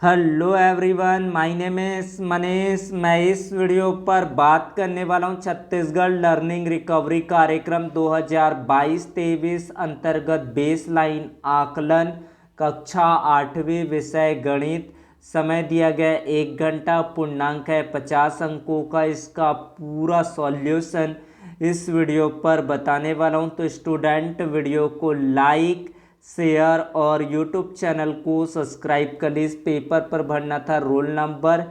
Hello everyone, my name is Manish. मैं इस video पर बात करने वाला हूं छत्तीसगढ़ लर्निंग रिकवरी कार्यक्रम 2022-23 अंतर्गत बेसलाइन आकलन कक्षा 8वीं विषय गणित। समय दिया गया 1 घंटा, पूर्णांक है 50 अंकों का। इसका पूरा सॉल्यूशन इस वीडियो पर बताने वाला हूं। तो स्टूडेंट वीडियो को लाइक शेयर और यूट्यूब चैनल को सब्सक्राइब कर ली। इस पेपर पर भरना था रोल नंबर,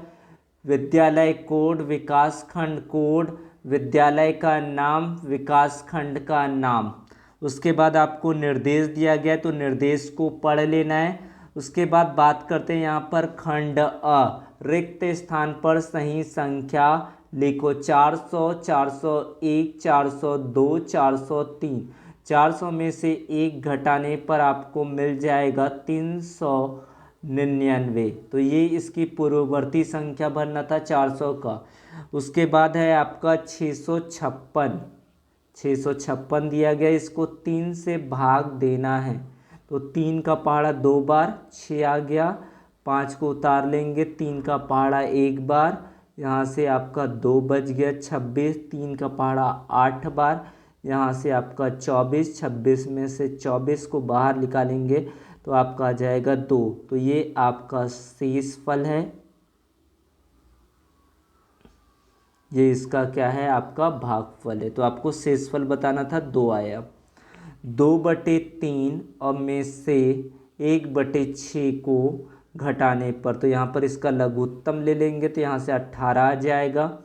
विद्यालय कोड, विकास खंड कोड, विद्यालय का नाम, विकास खंड का नाम। उसके बाद आपको निर्देश दिया गया तो निर्देश को पढ़ लेना है। उसके बाद बात करते हैं यहाँ पर खंड अ, रिक्त स्थान पर सही संख्या लिखो। 400, 401, 402, 403। 400 में से 1 घटाने पर आपको मिल जाएगा 399। तो ये इसकी पूर्ववर्ती संख्या भरना था 400 का। उसके बाद है आपका 656। 656 दिया गया, इसको 3 से भाग देना है। तो 3 का पहाड़ा 2 बार, 6 आ गया। 5 को उतार लेंगे, 3 का पहाड़ा 1 बार, यहाँ से आपका 2 बच गया। 26, 3 का पहाड़ा 8 बार, यहाँ से आपका 24। 26 में से 24 को बाहर निकालेंगे तो आपका आ जाएगा 2। तो ये आपका शेष फल है। ये इसका क्या है, आपका भागफल है। तो आपको शेषफल बताना था, 2 आया। 2/3 और में से 1/6 को घटाने पर, तो यहाँ पर इसका लघुत्तम ले लेंगे तो यहाँ से 18 आ जाएगा।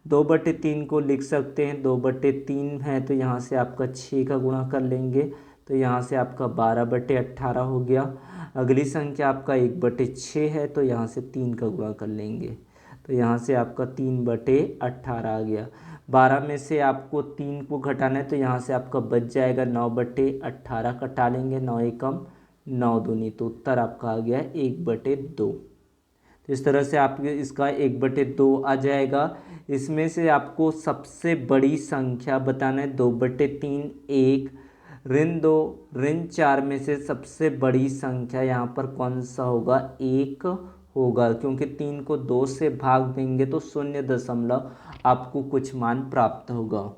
2/3 को लिख सकते हैं, 2/3 है तो यहाँ से आपका 6 का गुणा कर लेंगे तो यहाँ से आपका 12/18 हो गया। अगली संख्या आपका 1/6 है तो यहाँ से 3 का गुणा कर लेंगे तो यहाँ से आपका 3/18 आ गया। 12 में से आपको 3 को घटाना है तो यहाँ से आपका बच जाएगा 9/18, कटा लेंगे। 9 एकम 9 दूनी, तो उत्तर आपका आ गया 1/2। तो इस तरह से आप इसका 1/2 आ जाएगा। इसमें से आपको सबसे बड़ी संख्या बताना है 2/3, 1, ऋण 2, ऋण 4 में से सबसे बड़ी संख्या यहाँ पर कौन सा होगा, 1 होगा, क्योंकि 3 को 2 से भाग देंगे तो 0 आपको कुछ मान प्राप्त होगा।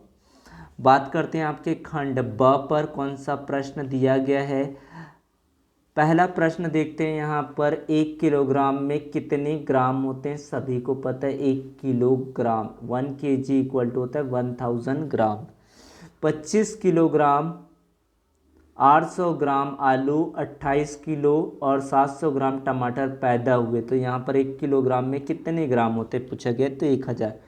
बात करते हैं आपके खंड ब पर कौन सा प्रश्न दिया गया है। पहला प्रश्न देखते हैं यहाँ पर, 1 किलोग्राम में कितने ग्राम होते हैं। सभी को पता है 1 किलोग्राम 1 kg इक्वल टू होता है 1000 ग्राम। 25 किलोग्राम, 800 ग्राम आलू, 28 किलो और 700 ग्राम टमाटर पैदा हुए। तो यहाँ पर 1 किलोग्राम में कितने ग्राम होते पूछा गया, तो 1000।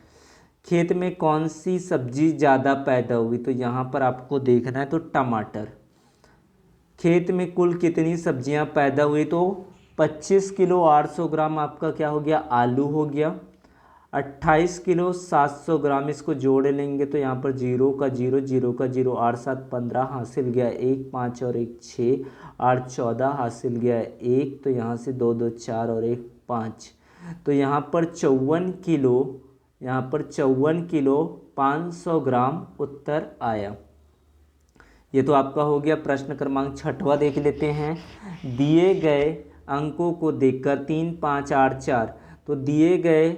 खेत में कौन सी सब्जी ज़्यादा पैदा हुई, तो यहाँ पर आपको देखना है तो टमाटर। खेत में कुल कितनी सब्जियां पैदा हुई, तो 25 किलो 800 ग्राम आपका क्या हो गया, आलू हो गया। 28 किलो 700 ग्राम, इसको जोड़ लेंगे तो यहाँ पर 0 का 0, 0 का 0, 8 7 15 हासिल गया 1, 5 और 1 6, 8 14 हासिल गया 1, तो यहाँ से 2 2 4 और 1 5। तो यहाँ पर 54 किलो 500 ग्राम उत्तर आया। ये तो आपका हो गया। प्रश्न क्रमांक 6वां देख लेते हैं। दिए गए अंकों को देखकर 3 5 8 4, तो दिए गए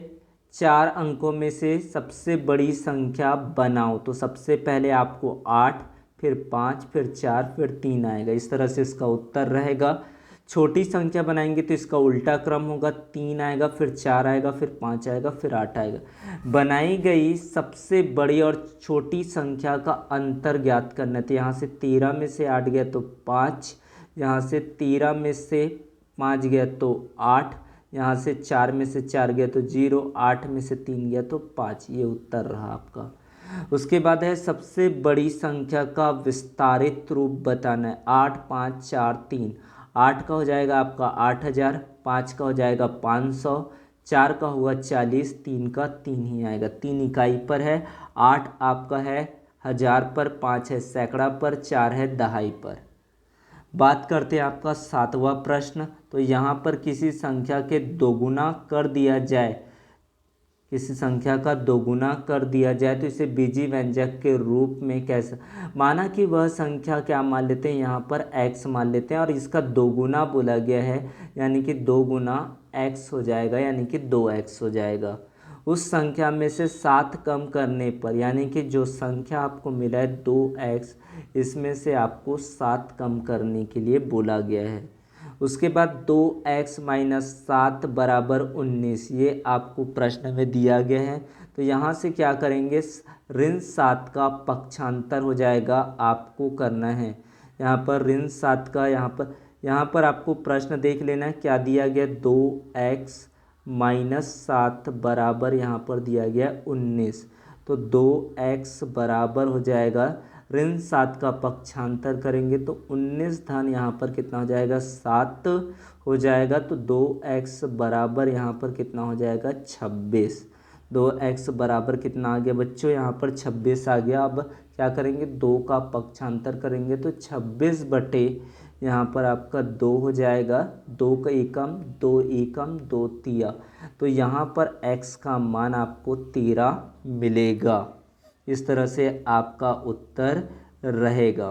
4 अंकों में से सबसे बड़ी संख्या बनाओ। तो सबसे पहले आपको 8, फिर 5, फिर 4, फिर 3 आएगा। इस तरह से इसका उत्तर रहेगा। छोटी संख्या बनाएंगे तो इसका उल्टा क्रम होगा, 3 आएगा, फिर 4 आएगा, फिर 5 आएगा, फिर 8 आएगा। बनाई गई सबसे बड़ी और छोटी संख्या का अंतर ज्ञात करना। तो यहाँ से 13 में से 8 गया तो 5, यहाँ से 13 में से 5 गया तो 8, यहाँ से 4 में से 4 गया तो 0, 8 में से 3 गया तो 5। ये उत्तर रहा आपका। उसके बाद है सबसे बड़ी संख्या का विस्तारित रूप बताना है। 8 5 4 3, 8 का हो जाएगा आपका 8000, 5 का हो जाएगा 500, 4 का हुआ 40, 3 का 3 ही आएगा। 3 इकाई पर है, 8 आपका है 1000 पर, 5 है सैकड़ा पर, 4 है दहाई पर। बात करते हैं आपका 7वां प्रश्न। तो यहाँ पर किसी संख्या के दोगुना कर दिया जाए किसी संख्या का दोगुना कर दिया जाए तो इसे बीजी व्यंजक के रूप में कैसे, माना कि वह संख्या क्या मान लेते हैं, यहाँ पर x मान लेते हैं और इसका दोगुना बोला गया है, यानी कि 2 गुना x हो जाएगा, यानी कि 2x हो जाएगा। उस संख्या में से 7 कम करने पर, यानी कि जो संख्या आपको मिला है 2x, इसमें से आपको 7 कम करने के लिए बोला गया है। उसके बाद 2x माइनस 7 बराबर 19, ये आपको प्रश्न में दिया गया है। तो यहाँ से क्या करेंगे, ऋण 7 का पक्षांतर हो जाएगा, आपको करना है यहाँ पर ऋण 7 का, यहाँ पर आपको प्रश्न देख लेना है क्या दिया गया, 2x माइनस 7 बराबर यहाँ पर दिया गया 19। तो 2x बराबर हो जाएगा, ऋण 7 का पक्षांतर करेंगे तो 19 धन यहाँ पर कितना हो जाएगा, 7 हो जाएगा। तो 2x बराबर यहाँ पर कितना हो जाएगा, 26। 2x बराबर कितना आ गया बच्चों, यहाँ पर 26 आ गया। अब क्या करेंगे, 2 का पक्षांतर करेंगे तो 26 बटे यहाँ पर आपका 2 हो जाएगा, 2 का एकम 2 एकम 2 तिया, तो यहाँ पर x का मान आपको 13 मिलेगा। इस तरह से आपका उत्तर रहेगा।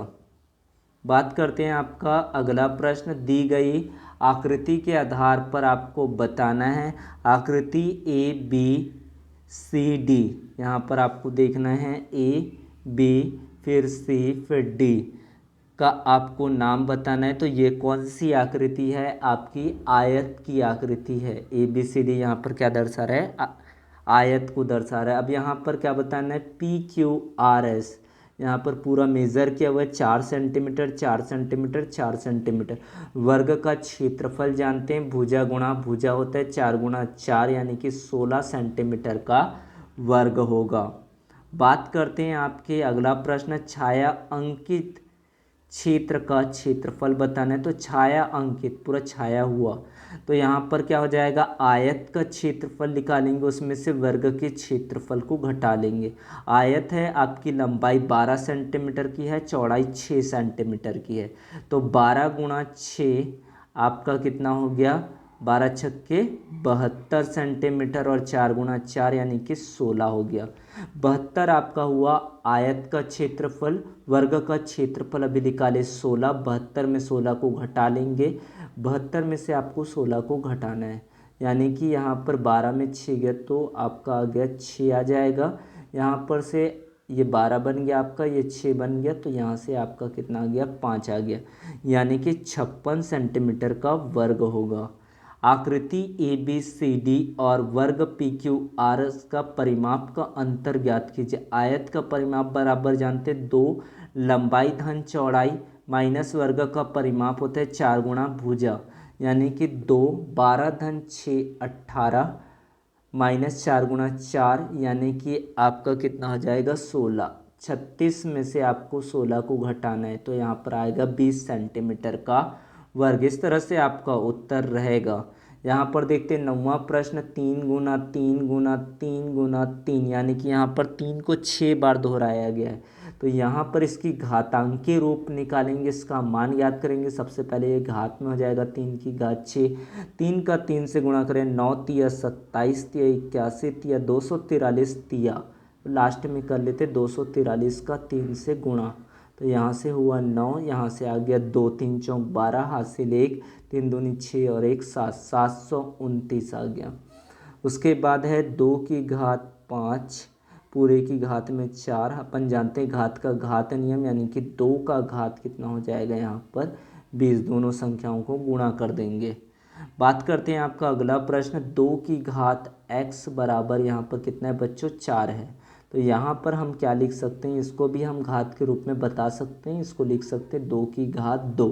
बात करते हैं आपका अगला प्रश्न, दी गई आकृति के आधार पर आपको बताना है, आकृति ए बी सी डी, यहाँ पर आपको देखना है ए बी फिर सी फिर डी का आपको नाम बताना है। तो ये कौन सी आकृति है, आपकी आयत की आकृति है। ए बी सी डी यहाँ पर क्या दर्शा रहा है, आयत को दर्शा रहा है। अब यहाँ पर क्या बताना है, पी क्यू आर एस, यहाँ पर पूरा मेज़र किया हुआ है, 4 सेंटीमीटर 4 सेंटीमीटर 4 सेंटीमीटर। वर्ग का क्षेत्रफल जानते हैं, भुजा गुणा भुजा होता है, 4 गुणा 4 यानी कि 16 सेंटीमीटर का वर्ग होगा। बात करते हैं आपके अगला प्रश्न, छाया अंकित क्षेत्र का क्षेत्रफल बताना है। तो छाया अंकित पूरा छाया हुआ, तो यहाँ पर क्या हो जाएगा, आयत का क्षेत्रफल निकालेंगे, उसमें से वर्ग के क्षेत्रफल को घटा लेंगे। आयत है आपकी लंबाई 12 सेंटीमीटर की है, चौड़ाई 6 सेंटीमीटर की है, तो 12 गुणा 6 आपका कितना हो गया, 12 छक्के 72 सेंटीमीटर और 4 गुणा 4 यानी कि 16 हो गया। 72 आपका हुआ आयत का क्षेत्रफल, वर्ग का क्षेत्रफल अभी निकाले 16, 72 में 16 को घटा लेंगे, 72 में से आपको 16 को घटाना है, यानी कि यहाँ पर 12 में 6 गया तो आपका आ गया 6 आ जाएगा। यहाँ पर से ये 12 बन गया आपका, ये 6 बन गया, तो यहाँ से आपका कितना आ गया, 5 आ गया, यानी कि 56 सेंटीमीटर का वर्ग होगा। आकृति ए बी सी डी और वर्ग पी क्यू आर एस का परिमाप का अंतर ज्ञात कीजिए। आयत का परिमाप बराबर जानते 2 लंबाई धन चौड़ाई माइनस वर्ग का परिमाप होता है 4 गुणा भुजा, यानी कि 2 12 धन 6 18 माइनस 4 गुणा 4 यानी कि आपका कितना हो जाएगा 16। 36 में से आपको 16 को घटाना है, तो यहाँ पर आएगा 20 सेंटीमीटर का वर्ग। इस तरह से आपका उत्तर रहेगा। यहाँ पर देखते हैं 9वां प्रश्न, 3 गुना 3 गुना 3 गुना 3, यानी कि यहाँ पर 3 को 6 बार दोहराया गया है, तो यहाँ पर इसकी घातांकीय रूप निकालेंगे, इसका मान याद करेंगे। सबसे पहले ये घात में हो जाएगा 3 की घात 6, 3 का 3 से गुणा करें 9 तिया 27 तिया 81 तिया 243 तिया, लास्ट में कर लेते 243 का 3 से गुणा, तो यहाँ से हुआ 9, यहाँ से आ गया 2 3 चौक 12, हासिल 1 3 दूनी 6 और 1 7, 729 आ गया। उसके बाद है 2 की घात 5 पूरे की घात में 4, अपन जानते हैं घात का घात नियम, यानी कि 2 का घात कितना हो जाएगा यहाँ पर 20, दोनों संख्याओं को गुणा कर देंगे। बात करते हैं आपका अगला प्रश्न, 2 की घात x बराबर यहाँ पर कितना है बच्चों 4 है, तो यहाँ पर हम क्या लिख सकते हैं, इसको भी हम घात के रूप में बता सकते हैं, इसको लिख सकते हैं 2 की घात 2,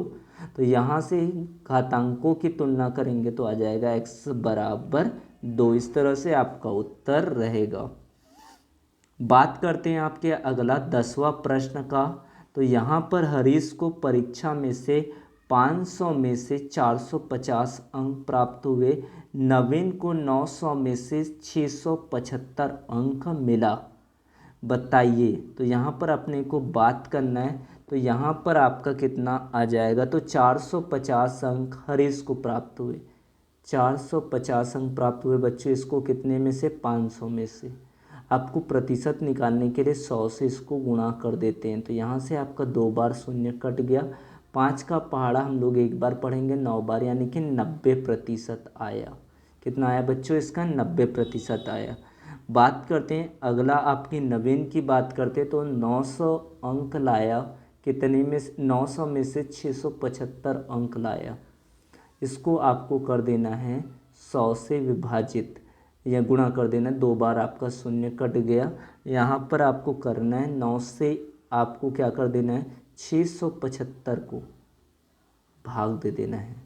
तो यहाँ से घातांकों की तुलना करेंगे तो आ जाएगा x बराबर 2। इस तरह से आपका उत्तर रहेगा। बात करते हैं आपके अगला 10वां प्रश्न का, तो यहाँ पर हरीश को परीक्षा में से 500 में से 450 अंक प्राप्त हुए, नवीन को 900 में से 675 अंक मिला, बताइए। तो यहाँ पर अपने को बात करना है, तो यहाँ पर आपका कितना आ जाएगा, तो 450 अंक हरीश को प्राप्त हुए, 450 अंक प्राप्त हुए बच्चों। इसको कितने में से? 500 में से। आपको प्रतिशत निकालने के लिए 100 से इसको गुणा कर देते हैं, तो यहाँ से आपका 2 बार शून्य कट गया। 5 का पहाड़ा हम लोग एक बार पढ़ेंगे 9 बार, यानी कि 90% आया। कितना आया बच्चों? इसका 90% आया। बात करते हैं अगला, आपकी नवीन की बात करते तो 900 अंक लाया। कितने में? 900 में से 675 अंक लाया। इसको आपको कर देना है 100 से विभाजित या गुणा कर देना है। 2 बार आपका शून्य कट गया। यहाँ पर आपको करना है 9 से आपको क्या कर देना है? 675 को भाग दे देना है।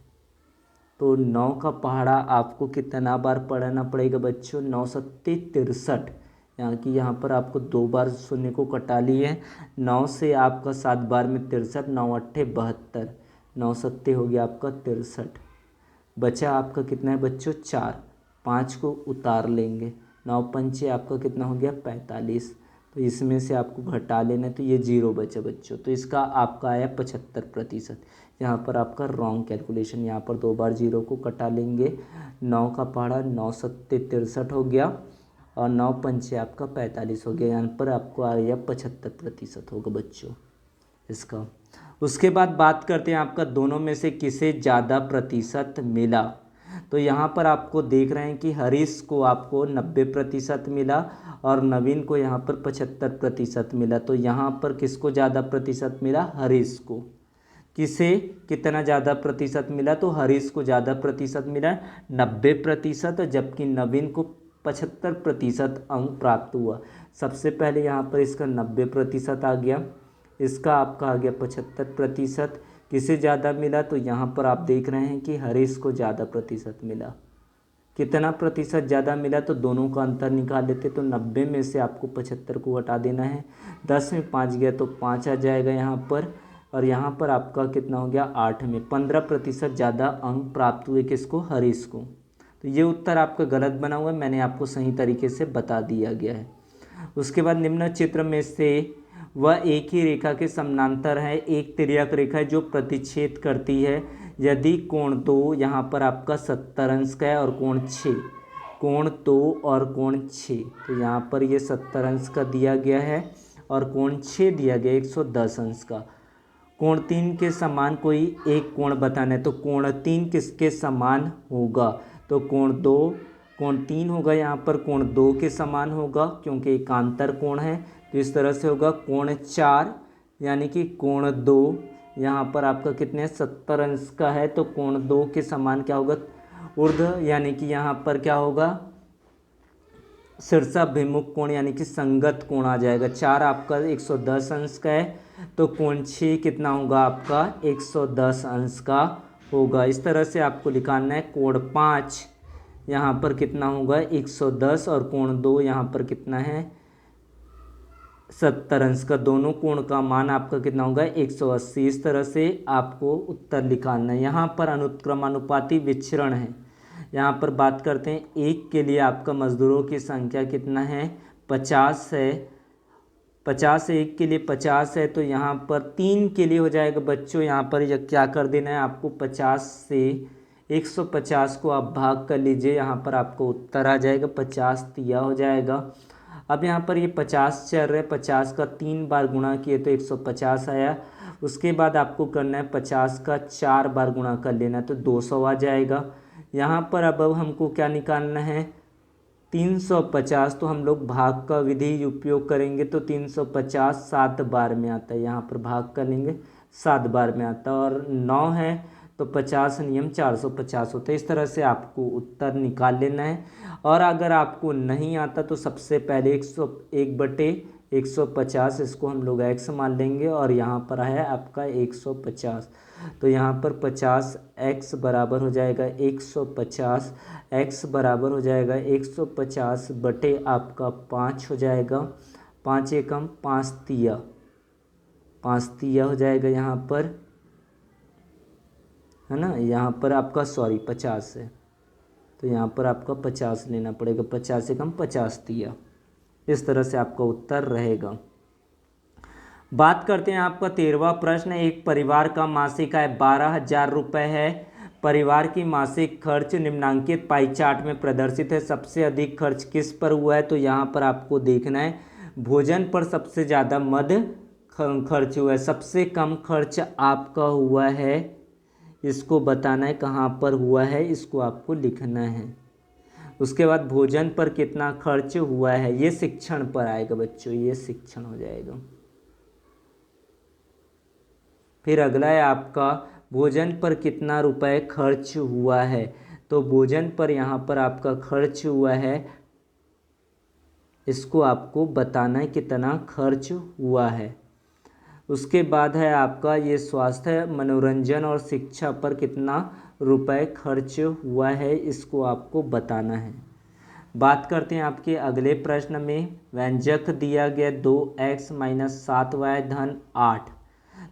तो 9 का पहाड़ा आपको कितना बार पढ़ना पड़ेगा बच्चों? 9 सत्ते 63। यहाँ पर आपको 2 बार शून्य को कटा लिए। 9 से आपका 7 बार में 63, 9 अट्ठे 72, 9 सत्ते हो गया आपका 63। बचा आपका कितना है बच्चों? 4। 5 को उतार लेंगे। 9 पंचे आपका कितना हो गया? 45। तो इसमें से आपको घटा लेना है, तो ये 0 बचा बच्चों। तो इसका आपका आया 75%। यहाँ पर आपका रॉन्ग कैलकुलेशन। यहाँ पर 2 बार 0 को कटा लेंगे। 9 का पहाड़ा 9 सत्ते 63 हो गया और 9 पंचे आपका 45 हो गया। यहाँ पर आपको आ गया 75% होगा बच्चों इसका। उसके बाद बात करते हैं आपका दोनों में से किसे ज़्यादा प्रतिशत मिला। तो यहाँ पर आपको देख रहे हैं कि हरीश को आपको 90% मिला और नवीन को यहाँ पर 75% मिला। तो यहाँ पर किसको ज़्यादा प्रतिशत मिला? हरीश को। किसे कितना ज़्यादा प्रतिशत मिला? तो हरीश को ज़्यादा प्रतिशत मिला 90%, जबकि नवीन को 75% अंक प्राप्त हुआ। सबसे पहले यहाँ पर इसका 90% आ गया, इसका आपका आ गया 75%। किसे ज़्यादा मिला? तो यहाँ पर आप देख रहे हैं कि हरीश को ज़्यादा प्रतिशत मिला। कितना प्रतिशत ज़्यादा मिला? तो दोनों का अंतर निकाल लेते। तो 90 में से आपको 75 को हटा देना है। 10 में 5 गया तो 5 आ जाएगा यहाँ पर, और यहाँ पर आपका कितना हो गया? 8 में 15% ज़्यादा अंक प्राप्त हुए। किसको? हरीश को। तो ये उत्तर आपका गलत बना हुआ है, मैंने आपको सही तरीके से बता दिया गया है। उसके बाद निम्न चित्र में से वह एक ही रेखा के समानांतर है। एक तिर्यक रेखा है जो प्रतिच्छेद करती है यदि कोण 2 यहाँ पर आपका 70 अंश का है और कोण 6, कोण 2 और कोण 6, तो यहाँ पर ये 70 अंश का दिया गया है और कोण 6 दिया गया 110 अंश का। कोण 3 के समान कोई एक कोण बताना है। तो कोण 3 किसके समान होगा? तो कोण 3 होगा, यहाँ पर कोण 2 के समान होगा क्योंकि एकांतर कोण है। तो इस तरह से होगा कोण 4, यानी कि कोण 2 यहाँ पर आपका कितने 70 अंश का है, तो कोण 2 के समान क्या होगा? ऊर्ध्व, यानी कि यहाँ पर क्या होगा? शीर्षाभिमुख कोण, यानी कि संगत कोण आ जाएगा। 4 आपका 110 अंश का है, तो कोण 6 कितना होगा आपका? 110 अंश का होगा। इस तरह से आपको निकालना है। कोण 5 यहाँ पर कितना होगा? 110, और कोण 2 यहाँ पर कितना है? 70 अंश का। दोनों कोण का मान आपका कितना होगा? 180। इस तरह से आपको उत्तर निकालना है। यहाँ पर अनुक्रमानुपाती विचरण है। यहाँ पर बात करते हैं एक के लिए आपका मजदूरों की संख्या कितना है? 50 है। 50 है, एक के लिए 50 है, तो यहाँ पर 3 के लिए हो जाएगा बच्चों। यहाँ पर क्या कर देना है आपको? 50 से 150 को आप भाग कर लीजिए, यहाँ पर आपको उत्तर आ जाएगा 50 तिया हो जाएगा। अब यहाँ पर ये 50 चल रहे, 50 का 3 बार गुणा किए तो 150 आया। उसके बाद आपको करना है 50 का 4 बार गुणा कर लेना, तो 200 आ जाएगा। यहाँ पर अब हमको क्या निकालना है? 350। तो हम लोग भाग का विधि उपयोग करेंगे, तो 350 7 बार में आता है। यहाँ पर भाग कर लेंगे, 7 बार में आता है, और 9 है तो 50 नियम 450 होता है। इस तरह से आपको उत्तर निकाल लेना है। और अगर आपको नहीं आता तो सबसे पहले 1/150 इसको हम लोग x मान लेंगे, और यहाँ पर है आपका 150। तो यहाँ पर 50x बराबर हो जाएगा 150, x बराबर हो जाएगा 150 बटे आपका 5 हो जाएगा। 5 एकम 5 तिया, 5 तिया हो जाएगा यहाँ पर, है ना। यहाँ पर आपका 50 है, तो यहाँ पर आपका 50 लेना पड़ेगा। 50 एकम 50 तिया। इस तरह से आपका उत्तर रहेगा। बात करते हैं आपका 13वां प्रश्न। एक परिवार का मासिक आय 12,000 रुपये है, परिवार की मासिक खर्च निम्नांकित पाई चार्ट में प्रदर्शित है। सबसे अधिक खर्च किस पर हुआ है, तो यहाँ पर आपको देखना है भोजन पर सबसे ज़्यादा मद खर्च हुआ है। सबसे कम खर्च आपका हुआ है, इसको बताना है कहाँ पर हुआ है, इसको आपको लिखना है। उसके बाद भोजन पर कितना खर्च हुआ है, ये शिक्षण पर आएगा बच्चों, ये शिक्षण हो जाएगा। फिर अगला है आपका भोजन पर कितना रुपए खर्च हुआ है, तो भोजन पर यहाँ पर आपका खर्च हुआ है, इसको आपको बताना है कितना खर्च हुआ है। उसके बाद है आपका ये स्वास्थ्य, मनोरंजन और शिक्षा पर कितना रुपए खर्च हुआ है, इसको आपको बताना है। बात करते हैं आपके अगले प्रश्न में। व्यंजक दिया गया 2x - 7y धन 8,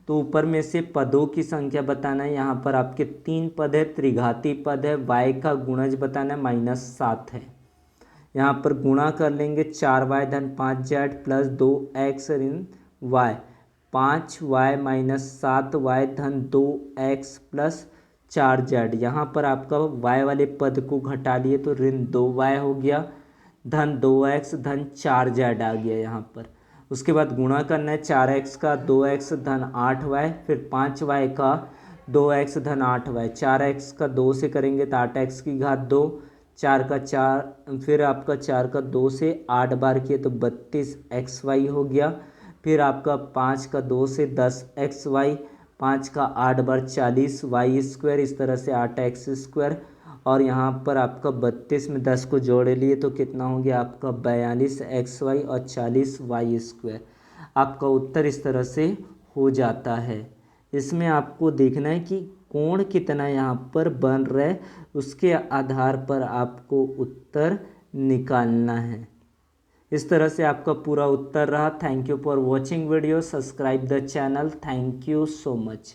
तो ऊपर में से पदों की संख्या बताना है। यहाँ पर आपके 3 पद है, त्रिघाती पद है, y का गुणज बताना है -7 है। यहाँ पर गुणा कर लेंगे 4y धन 5z प्लस 2x ऋण y, 5y - 7y धन 2x प्लस 4z। यहाँ पर आपका y वाले पद को घटा लिए तो ऋण 2y हो गया, धन 2x धन 4z आ गया यहाँ पर। उसके बाद गुणा करना है 4x का 2x धन 8y, फिर 5y का 2x धन 8y, 4x का 2 से करेंगे तो 8x की घात 2, 4 का 4, फिर आपका 4 का 2 से 8 बार किए तो 32xy हो गया। फिर आपका 5 का 2 से 10xy, 5 का 8 बार 40y², इस तरह से 8x²। और यहाँ पर आपका 32 में 10 को जोड़ लिए तो कितना हो गया आपका 42xy और 40y²। आपका उत्तर इस तरह से हो जाता है। इसमें आपको देखना है कि कोण कितना यहाँ पर बन रहा है, उसके आधार पर आपको उत्तर निकालना है। इस तरह से आपका पूरा उत्तर रहा। Thank you for watching video, subscribe the channel. Thank you so much.